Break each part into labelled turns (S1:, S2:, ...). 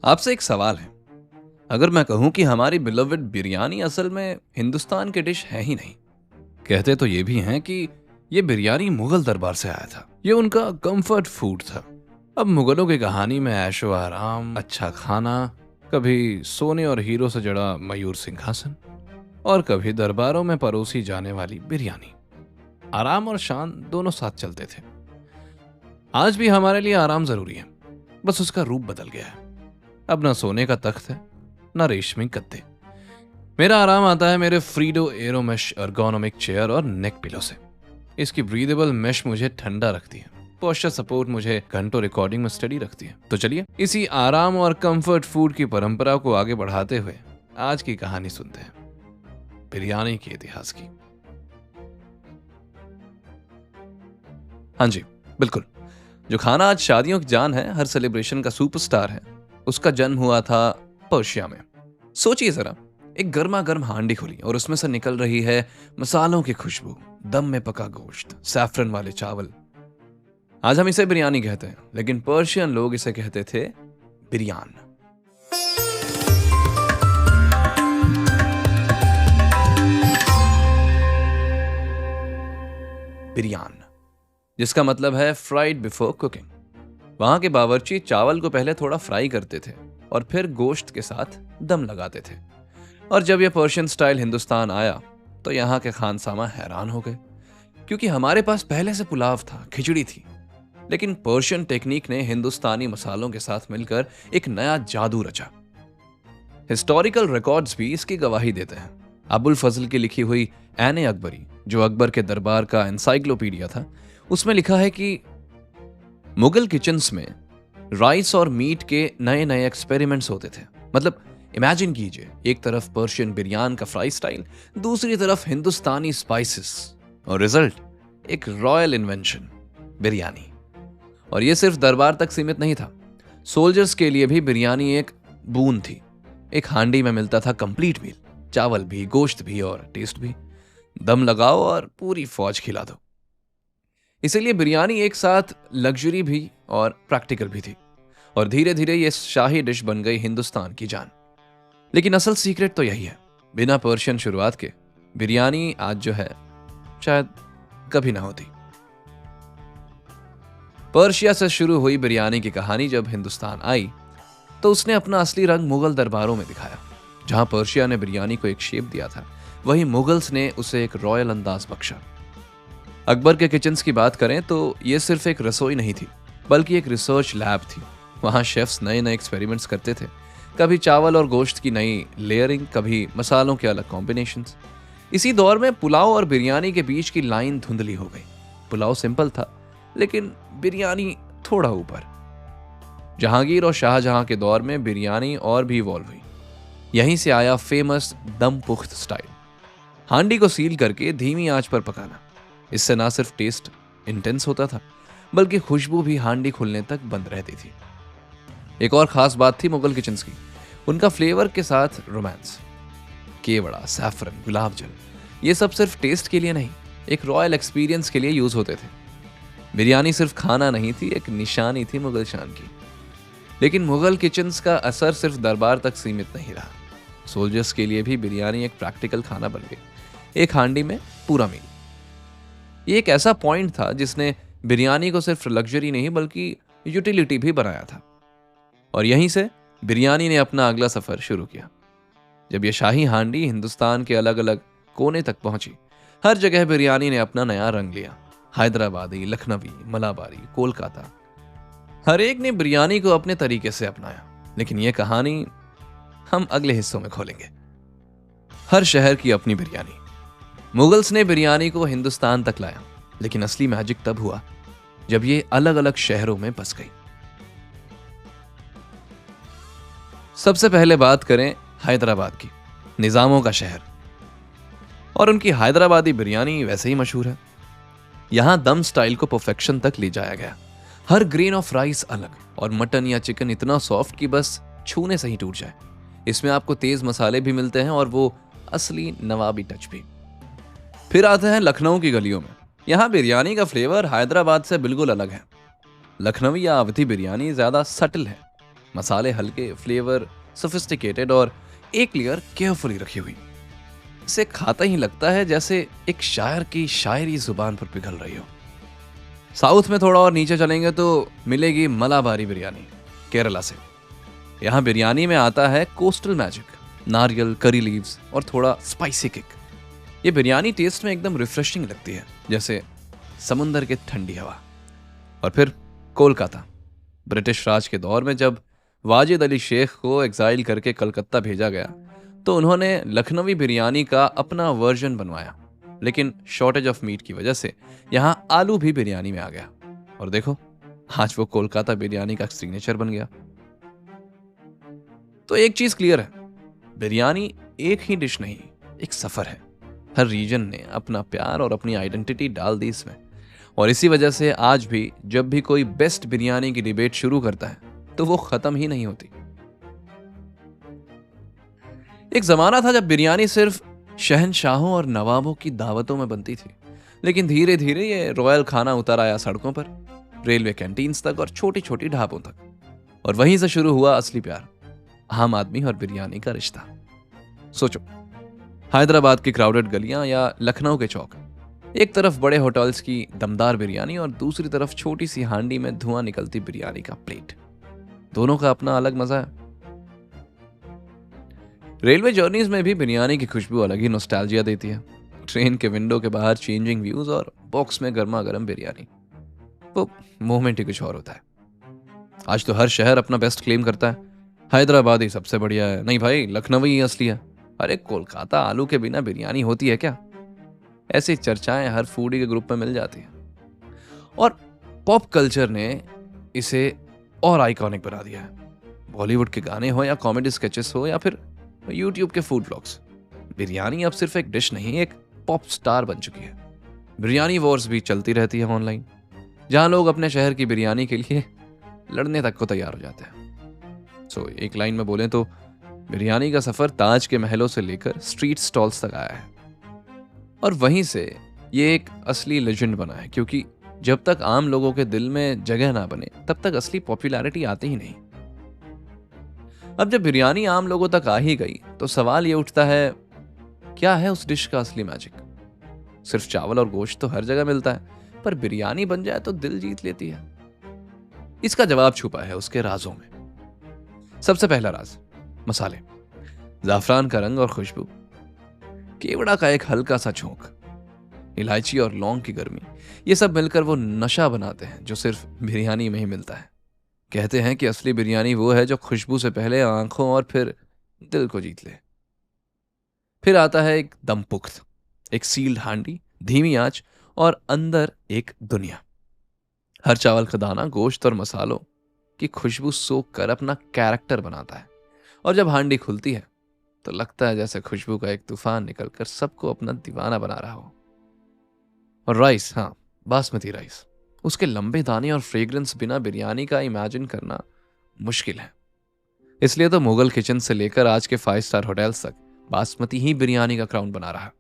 S1: आपसे एक सवाल है। अगर मैं कहूं कि हमारी बिलोवेड बिरयानी असल में हिंदुस्तान की डिश है ही नहीं। कहते तो ये भी हैं कि ये बिरयानी मुगल दरबार से आया था, ये उनका कंफर्ट फूड था। अब मुगलों की कहानी में ऐशो आराम, अच्छा खाना, कभी सोने और हीरो से जड़ा मयूर सिंहासन और कभी दरबारों में परोसी जाने वाली बिरयानी। आराम और शान दोनों साथ चलते थे। आज भी हमारे लिए आराम जरूरी है, बस उसका रूप बदल गया है। अब ना सोने का तख्त है, ना रेशमी गद्दे। मेरा आराम आता है मेरे फ्रीडो एरो मेश एर्गोनोमिक चेयर और नेक पिलो से। इसकी ब्रीदेबल मेश मुझे ठंडा रखती है, पोस्चर सपोर्ट मुझे घंटों रिकॉर्डिंग में स्टडी रखती है। तो चलिए इसी आराम और कंफर्ट फूड की परंपरा को आगे बढ़ाते हुए आज की कहानी सुनते हैं, बिरयानी के इतिहास की। हाँ जी, बिल्कुल। जो खाना आज शादियों की जान है, हर सेलिब्रेशन का सुपरस्टार है, उसका जन्म हुआ था पर्शिया में। सोचिए जरा, एक गर्मा गर्म हांडी खुली और उसमें से निकल रही है मसालों की खुशबू, दम में पका गोश्त, सैफरन वाले चावल। आज हम इसे बिरयानी कहते हैं, लेकिन पर्शियन लोग इसे कहते थे बिरयान। बिरयान, जिसका मतलब है फ्राइड बिफोर कुकिंग। वहां के बावर्ची चावल को पहले थोड़ा फ्राई करते थे और फिर गोश्त के साथ दम लगाते थे। और जब यह पर्शियन स्टाइल हिंदुस्तान आया तो यहाँ के खानसामा हैरान हो गए, क्योंकि हमारे पास पहले से पुलाव था, खिचड़ी थी, लेकिन पर्शियन टेक्निक ने हिंदुस्तानी मसालों के साथ मिलकर एक नया जादू रचा। हिस्टोरिकल रिकॉर्ड्स भी इसकी गवाही देते हैं। अबुल फजल की लिखी हुई ऐने अकबरी, जो अकबर के दरबार का एनसाइक्लोपीडिया था, उसमें लिखा है कि मुगल किचन्स में राइस और मीट के नए नए एक्सपेरिमेंट्स होते थे। मतलब इमेजिन कीजिए, एक तरफ पर्शियन बिरयान का फ्राई स्टाइल, दूसरी तरफ हिंदुस्तानी स्पाइसेस, और रिजल्ट एक रॉयल इन्वेंशन, बिरयानी। और यह सिर्फ दरबार तक सीमित नहीं था। सोल्जर्स के लिए भी बिरयानी एक बून थी। एक हांडी में मिलता था कंप्लीट मील, चावल भी, गोश्त भी और टेस्ट भी। दम लगाओ और पूरी फौज खिला दो। इसीलिए बिरयानी एक साथ लग्जरी भी और प्रैक्टिकल भी थी, और धीरे धीरे ये शाही डिश बन गई हिंदुस्तान की जान। लेकिन असल सीक्रेट तो यही है, बिना पर्शियन शुरुआत के बिरयानी आज जो है शायद कभी ना होती। पर्शिया से शुरू हुई बिरयानी की कहानी जब हिंदुस्तान आई तो उसने अपना असली रंग मुगल दरबारों में दिखाया। जहां पर्शिया ने बिरयानी को एक शेप दिया था, वहीं मुगल्स ने उसे एक रॉयल अंदाज बख्शा। अकबर के किचन्स की बात करें तो यह सिर्फ एक रसोई नहीं थी, बल्कि एक रिसर्च लैब थी। वहां शेफ्स नए नए एक्सपेरिमेंट्स करते थे, कभी चावल और गोश्त की नई लेयरिंग, कभी मसालों के अलग कॉम्बिनेशंस। इसी दौर में पुलाव और बिरयानी के बीच की लाइन धुंधली हो गई। पुलाव सिंपल था, लेकिन बिरयानी थोड़ा ऊपर। जहांगीर और शाहजहां के दौर में बिरयानी और भी इवॉल्व हुई। यहीं से आया फेमस दम पुख्त स्टाइल, हांडी को सील करके धीमी आंच पर पकाना। इससे ना सिर्फ टेस्ट इंटेंस होता था, बल्कि खुशबू भी हांडी खुलने तक बंद रहती थी। एक और खास बात थी मुगल किचन्स की, उनका फ्लेवर के साथ रोमांस। केवड़ा, सैफरन, गुलाब जल, ये सब सिर्फ टेस्ट के लिए नहीं, एक रॉयल एक्सपीरियंस के लिए यूज होते थे। बिरयानी सिर्फ खाना नहीं थी, एक निशानी थी मुगल शान की। लेकिन मुगल किचन्स का असर सिर्फ दरबार तक सीमित नहीं रहा। सोल्जर्स के लिए भी बिरयानी एक प्रैक्टिकल खाना बन गई, एक हांडी में पूरा मील। ये एक ऐसा पॉइंट था जिसने बिरयानी को सिर्फ लग्जरी नहीं बल्कि यूटिलिटी भी बनाया था। और यहीं से बिरयानी ने अपना अगला सफर शुरू किया। जब यह शाही हांडी हिंदुस्तान के अलग अलग कोने तक पहुंची, हर जगह बिरयानी ने अपना नया रंग लिया। हैदराबादी, लखनवी, मलाबारी, कोलकाता, हर एक ने बिरयानी को अपने तरीके से अपनाया। लेकिन यह कहानी हम अगले हिस्सों में खोलेंगे। हर शहर की अपनी बिरयानी। मुगल्स ने बिरयानी को हिंदुस्तान तक लाया, लेकिन असली मैजिक तब हुआ जब ये अलग अलग शहरों में बस गई। सबसे पहले बात करें हैदराबाद की, निजामों का शहर। और उनकी हैदराबादी बिरयानी वैसे ही मशहूर है। यहां दम स्टाइल को परफेक्शन तक ले जाया गया। हर ग्रेन ऑफ राइस अलग, और मटन या चिकन इतना सॉफ्ट कि बस छूने से ही टूट जाए। इसमें आपको तेज मसाले भी मिलते हैं और वो असली नवाबी टच भी। फिर आते हैं लखनऊ की गलियों में। यहाँ बिरयानी का फ्लेवर हैदराबाद से बिल्कुल अलग है। लखनवी या अवधी बिरयानी ज्यादा सटल है, मसाले हल्के, फ्लेवर सोफिस्टिकेटेड और एक लेयर केयरफुली रखी हुई। इसे खाता ही लगता है जैसे एक शायर की शायरी जुबान पर पिघल रही हो। साउथ में थोड़ा और नीचे चलेंगे तो मिलेगी मलाबारी बिरयानी, केरला से। यहाँ बिरयानी में आता है कोस्टल मैजिक, नारियल, करी लीव्स और थोड़ा स्पाइसी किक। ये बिरयानी टेस्ट में एकदम रिफ्रेशिंग लगती है, जैसे समुंदर की ठंडी हवा। और फिर कोलकाता। ब्रिटिश राज के दौर में जब वाजिद अली शेख को एग्जाइल करके कलकत्ता भेजा गया तो उन्होंने लखनवी बिरयानी का अपना वर्जन बनवाया, लेकिन शॉर्टेज ऑफ मीट की वजह से यहाँ आलू भी बिरयानी में आ गया। और देखो, आज वो कोलकाता बिरयानी का सिग्नेचर बन गया। तो एक चीज क्लियर है, बिरयानी एक ही डिश नहीं, एक सफर है। हर रीजन ने अपना प्यार और अपनी आइडेंटिटी डाल दी इसमें, और इसी वजह से आज भी जब भी कोई बेस्ट बिरयानी की डिबेट शुरू करता है तो वो खत्म ही नहीं होती। एक जमाना था जब बिरयानी सिर्फ शहनशाहों और नवाबों की दावतों में बनती थी, लेकिन धीरे धीरे ये रॉयल खाना उतर आया सड़कों पर, रेलवे कैंटीन्स तक और छोटी छोटी ढाबों तक। और वहीं से शुरू हुआ असली प्यार, आम आदमी और बिरयानी का रिश्ता। सोचो, हैदराबाद की क्राउडेड गलियां या लखनऊ के चौक, एक तरफ बड़े होटल्स की दमदार बिरयानी और दूसरी तरफ छोटी सी हांडी में धुआं निकलती बिरयानी का प्लेट। दोनों का अपना अलग मजा है। रेलवे जर्नीज में भी बिरयानी की खुशबू अलग ही नॉस्टैल्जिया देती है। ट्रेन के विंडो के बाहर चेंजिंग व्यूज और बॉक्स में गर्मा गर्म बिरयानी, वो मोमेंट ही कुछ और होता है। आज तो हर शहर अपना बेस्ट क्लेम करता है, हैदराबाद ही सबसे बढ़िया है, नहीं भाई लखनवी ही असली है, अरे कोलकाता आलू के बिना बिरयानी होती है क्या। ऐसी चर्चाएं हर फूडी के ग्रुप में मिल जाती हैं। और पॉप कल्चर ने इसे और आइकॉनिक बना दिया है। बॉलीवुड के गाने हो या कॉमेडी स्केचेस हो या फिर यूट्यूब के फूड व्लॉग्स, बिरयानी अब सिर्फ एक डिश नहीं, एक पॉप स्टार बन चुकी है। बिरयानी वॉर्स भी चलती रहती है ऑनलाइन, जहां लोग अपने शहर की बिरयानी के लिए लड़ने तक को तैयार हो जाते हैं। सो एक लाइन में बोलें तो बिरयानी का सफर ताज के महलों से लेकर स्ट्रीट स्टॉल्स तक आया है, और वहीं से ये एक असली लेजेंड बना है, क्योंकि जब तक आम लोगों के दिल में जगह ना बने तब तक असली पॉपुलैरिटी आती ही नहीं। अब जब बिरयानी आम लोगों तक आ ही गई तो सवाल ये उठता है, क्या है उस डिश का असली मैजिक। सिर्फ चावल और गोश्त तो हर जगह मिलता है, पर बिरयानी बन जाए तो दिल जीत लेती है। इसका जवाब छुपा है उसके राजों में। सबसे पहला राज, मसाले, जाफरान का रंग और खुशबू, केवड़ा का एक हल्का सा झोंक, इलायची और लौंग की गर्मी, ये सब मिलकर वो नशा बनाते हैं जो सिर्फ बिरयानी में ही मिलता है। कहते हैं कि असली बिरयानी वो है जो खुशबू से पहले आंखों और फिर दिल को जीत ले। फिर आता है एक दम पुख्त, एक सील्ड हांडी, धीमी आंच और अंदर एक दुनिया। हर चावल का दाना गोश्त और मसालों की खुशबू सोख कर अपना कैरेक्टर बनाता है, और जब हांडी खुलती है तो लगता है जैसे खुशबू का एक तूफान निकलकर सबको अपना दीवाना बना रहा हो। और राइस, हाँ, बासमती राइस, उसके लंबे दाने और फ्रेग्रेंस बिना बिरयानी का इमेजिन करना मुश्किल है। इसलिए तो मुगल किचन से लेकर आज के 5 स्टार होटल्स तक बासमती ही बिरयानी का क्राउन बना रहा।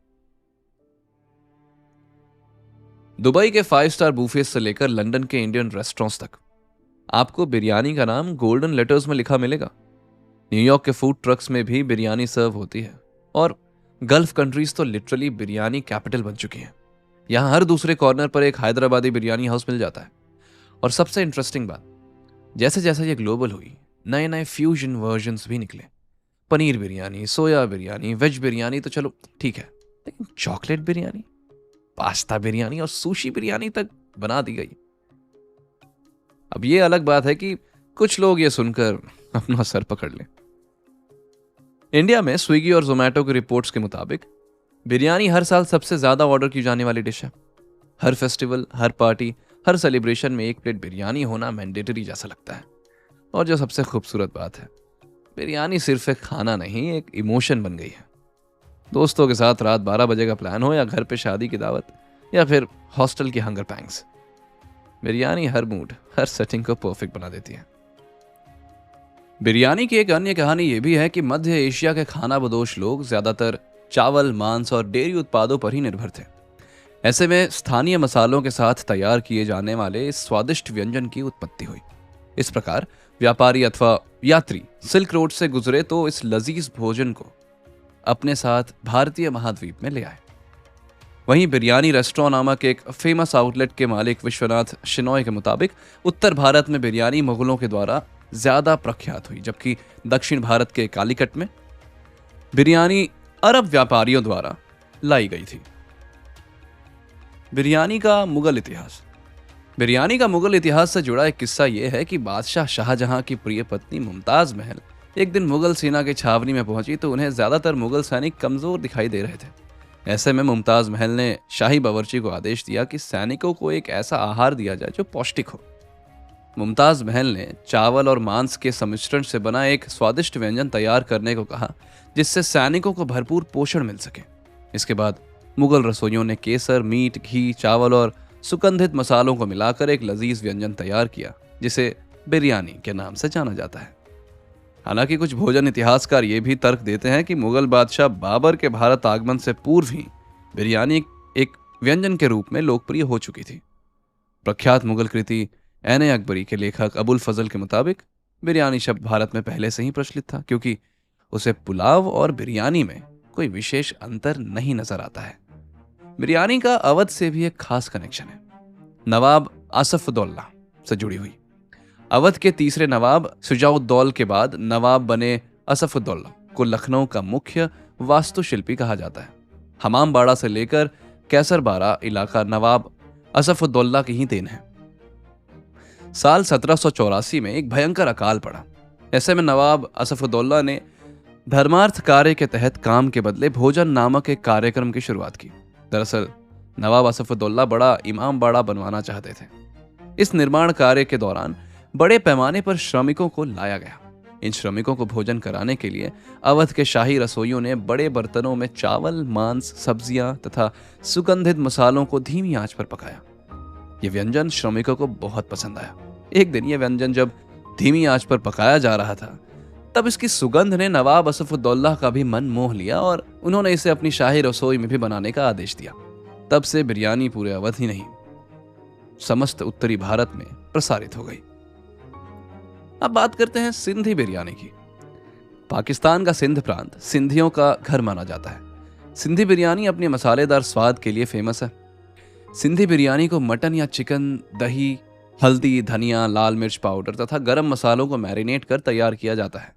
S1: दुबई के 5 स्टार बूफे से लेकर लंदन के इंडियन रेस्टोरेंट्स तक आपको बिरयानी का नाम गोल्डन लेटर्स में लिखा मिलेगा। न्यूयॉर्क के फूड ट्रक्स में भी बिरयानी सर्व होती है, और गल्फ कंट्रीज तो लिटरली बिरयानी कैपिटल बन चुकी हैं। यहां हर दूसरे कॉर्नर पर एक हैदराबादी बिरयानी हाउस मिल जाता है। और सबसे इंटरेस्टिंग बात, जैसे जैसे ये ग्लोबल हुई, नए नए फ्यूजन वर्जन्स भी निकले। पनीर बिरयानी, सोया बिरयानी, वेज बिरयानी तो चलो ठीक है, लेकिन चॉकलेट बिरयानी, पास्ता बिरयानी और सुशी बिरयानी तक बना दी गई। अब ये अलग बात है कि कुछ लोग ये सुनकर अपना सर पकड़ लें। इंडिया में स्विगी और जोमैटो की रिपोर्ट्स के मुताबिक बिरयानी हर साल सबसे ज्यादा ऑर्डर की जाने वाली डिश है। हर फेस्टिवल, हर पार्टी, हर सेलिब्रेशन में एक प्लेट बिरयानी होना मैंडेटरी जैसा लगता है। और जो सबसे खूबसूरत बात है, बिरयानी सिर्फ एक खाना नहीं, एक इमोशन बन गई है। दोस्तों के साथ रात 12 बजे का प्लान हो, या घर पे शादी की दावत, या फिर हॉस्टल की हंगर पैंग्स, बिरयानी हर मूड, हर सेटिंग को परफेक्ट बना देती है। बिरयानी की एक अन्य कहानी यह भी है कि मध्य एशिया के खानाबदोश लोग ज्यादातर चावल, मांस और डेयरी उत्पादों पर ही निर्भर थे। ऐसे में स्थानीय मसालों के साथ तैयार किए जाने वाले इस स्वादिष्ट व्यंजन की उत्पत्ति हुई। इस प्रकार व्यापारी अथवा यात्री सिल्क रोड से गुजरे तो इस लजीज भोजन को अपने साथ भारतीय महाद्वीप में ले आए। वहीं बिरयानी रेस्टोरेंट नामक एक फेमस आउटलेट के मालिक विश्वनाथ शिनॉय के मुताबिक उत्तर भारत में बिरयानी मुगलों के द्वारा ज्यादा प्रख्यात हुई, जबकि दक्षिण भारत के कालीकट में बिरयानी अरब व्यापारियों द्वारा लाई गई थी। बिरयानी का मुगल इतिहास। बिरयानी का मुगल इतिहास से जुड़ा एक किस्सा यह है कि बादशाह शाहजहां की प्रिय पत्नी मुमताज महल एक दिन मुगल सेना की छावनी में पहुंची तो उन्हें ज्यादातर मुगल सैनिक कमजोर दिखाई दे रहे थे। ऐसे में मुमताज महल ने शाही बावर्ची को आदेश दिया कि सैनिकों को एक ऐसा आहार दिया जाए जो पौष्टिक हो। मुमताज महल ने चावल और मांस के सम्मिश्रण से बना एक स्वादिष्ट व्यंजन तैयार करने को कहा जिससे सैनिकों को भरपूर पोषण मिल सके। इसके बाद मुगल रसोइयों ने केसर, मीट, घी, चावल और सुगंधित मसालों को मिलाकर एक लजीज व्यंजन तैयार किया जिसे बिरयानी के नाम से जाना जाता है। हालांकि कुछ भोजन इतिहासकार ये भी तर्क देते हैं कि मुगल बादशाह बाबर के भारत आगमन से पूर्व ही बिरयानी एक व्यंजन के रूप में लोकप्रिय हो चुकी थी। प्रख्यात मुगल कृति ऐन अकबरी के लेखक अबुल फजल के मुताबिक बिरयानी शब्द भारत में पहले से ही प्रचलित था, क्योंकि उसे पुलाव और बिरयानी में कोई विशेष अंतर नहीं नजर आता है। बिरयानी का अवध से भी एक खास कनेक्शन है, नवाब आसफउद्दौला से जुड़ी हुई। अवध के तीसरे नवाब शुजाउद्दौल के बाद नवाब बने असफउद्दौला को लखनऊ का मुख्य वास्तुशिल्पी कहा जाता है। हमामबाड़ा से लेकर कैसरबाड़ा इलाका नवाब असफउद्दौला की ही देन है। साल 1784 में एक भयंकर अकाल पड़ा। ऐसे में नवाब असफउद्दौला ने धर्मार्थ कार्य के तहत काम के बदले भोजन नामक एक कार्यक्रम की शुरुआत की। दरअसल नवाब असफउद्दौला बड़ा इमामबाड़ा बनवाना चाहते थे। इस निर्माण कार्य के दौरान बड़े पैमाने पर श्रमिकों को लाया गया। इन श्रमिकों को भोजन कराने के लिए अवध के शाही रसोइयों ने बड़े बर्तनों में चावल, मांस, सब्जियां तथा सुगंधित मसालों को धीमी आंच पर पकाया। यह व्यंजन श्रमिकों को बहुत पसंद आया। एक दिन यह व्यंजन जब धीमी आंच पर पकाया जा रहा था तब इसकी सुगंध ने नवाब असफउद्दौला का भी मन मोह लिया और उन्होंने इसे अपनी शाही रसोई में भी बनाने का आदेश दिया। तब से बिरयानी पूरे अवध ही नहीं, समस्त उत्तरी भारत में प्रसारित हो गई। अब बात करते हैं सिंधी बिरयानी की। पाकिस्तान का सिंध प्रांत सिंधियों का घर माना जाता है। सिंधी बिरयानी अपने मसालेदार स्वाद के लिए फेमस है। सिंधी बिरयानी को मटन या चिकन, दही, हल्दी, धनिया, लाल मिर्च पाउडर तथा गरम मसालों को मैरिनेट कर तैयार किया जाता है।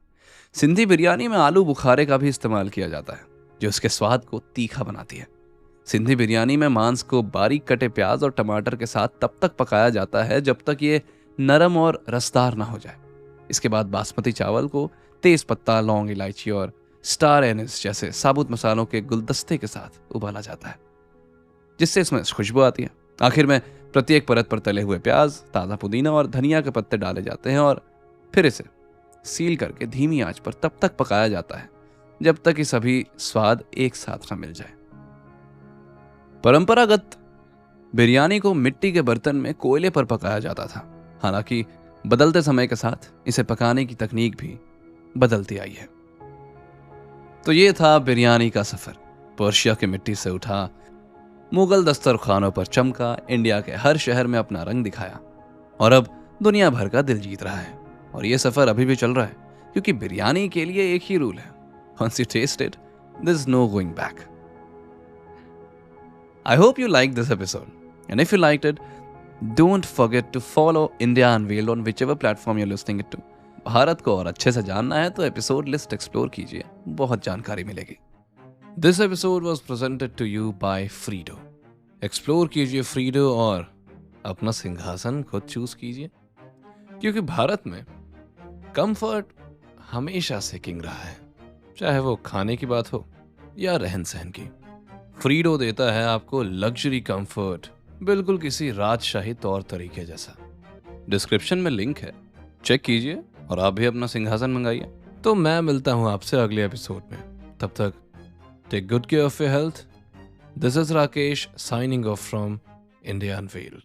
S1: सिंधी बिरयानी में आलू बुखारे का भी इस्तेमाल किया जाता है जो इसके स्वाद को तीखा बनाती है। सिंधी बिरयानी में मांस को बारीक कटे प्याज और टमाटर के साथ तब तक पकाया जाता है जब तक ये नरम और रसदार ना हो जाए। इसके बाद बासमती चावल को तेज पत्ता, लौंग, इलायची और स्टार एनिस जैसे साबुत मसालों के गुलदस्ते के साथ उबाला जाता है जिससे इसमें खुशबू आती है। आखिर में प्रत्येक परत पर तले हुए प्याज, ताज़ा पुदीना और धनिया के पत्ते डाले जाते हैं और फिर इसे सील करके धीमी आंच पर तब तक पकाया जाता है जब तक कि सभी स्वाद एक साथ न मिल जाए। परंपरागत बिरयानी को मिट्टी के बर्तन में कोयले पर पकाया जाता था। हालांकि बदलते समय के साथ इसे पकाने की तकनीक भी बदलती आई है। तो ये था बिरयानी का सफर। पर्शिया की मिट्टी से उठा, मुगल दस्तरखानों पर चमका, इंडिया के हर शहर में अपना रंग दिखाया और अब दुनिया भर का दिल जीत रहा है। और ये सफर अभी भी चल रहा है क्योंकि बिरयानी के लिए एक ही रूल है, once you taste it, there's no going back. I hope you liked this episode, and if you liked it, don't forget to follow India Unveiled on whichever platform you're listening it to. Bharat को और अच्छे से जानना है तो episode list explore कीजिए, बहुत जानकारी मिलेगी। This episode was presented to you by Freedo. Explore कीजिए फ्रीडो और अपना सिंहासन खुद चूज कीजिए, क्योंकि भारत में कंफर्ट हमेशा से किंग रहा है, चाहे वो खाने की बात हो या रहन सहन की। फ्रीडो देता है आपको लग्जरी कंफर्ट, बिल्कुल किसी राजशाही तौर तरीके जैसा। डिस्क्रिप्शन में लिंक है, चेक कीजिए और आप भी अपना सिंहासन मंगाइए। तो मैं मिलता हूं आपसे अगले एपिसोड में, तब तक take good care of your health. This is Rakesh signing off from India Unveiled.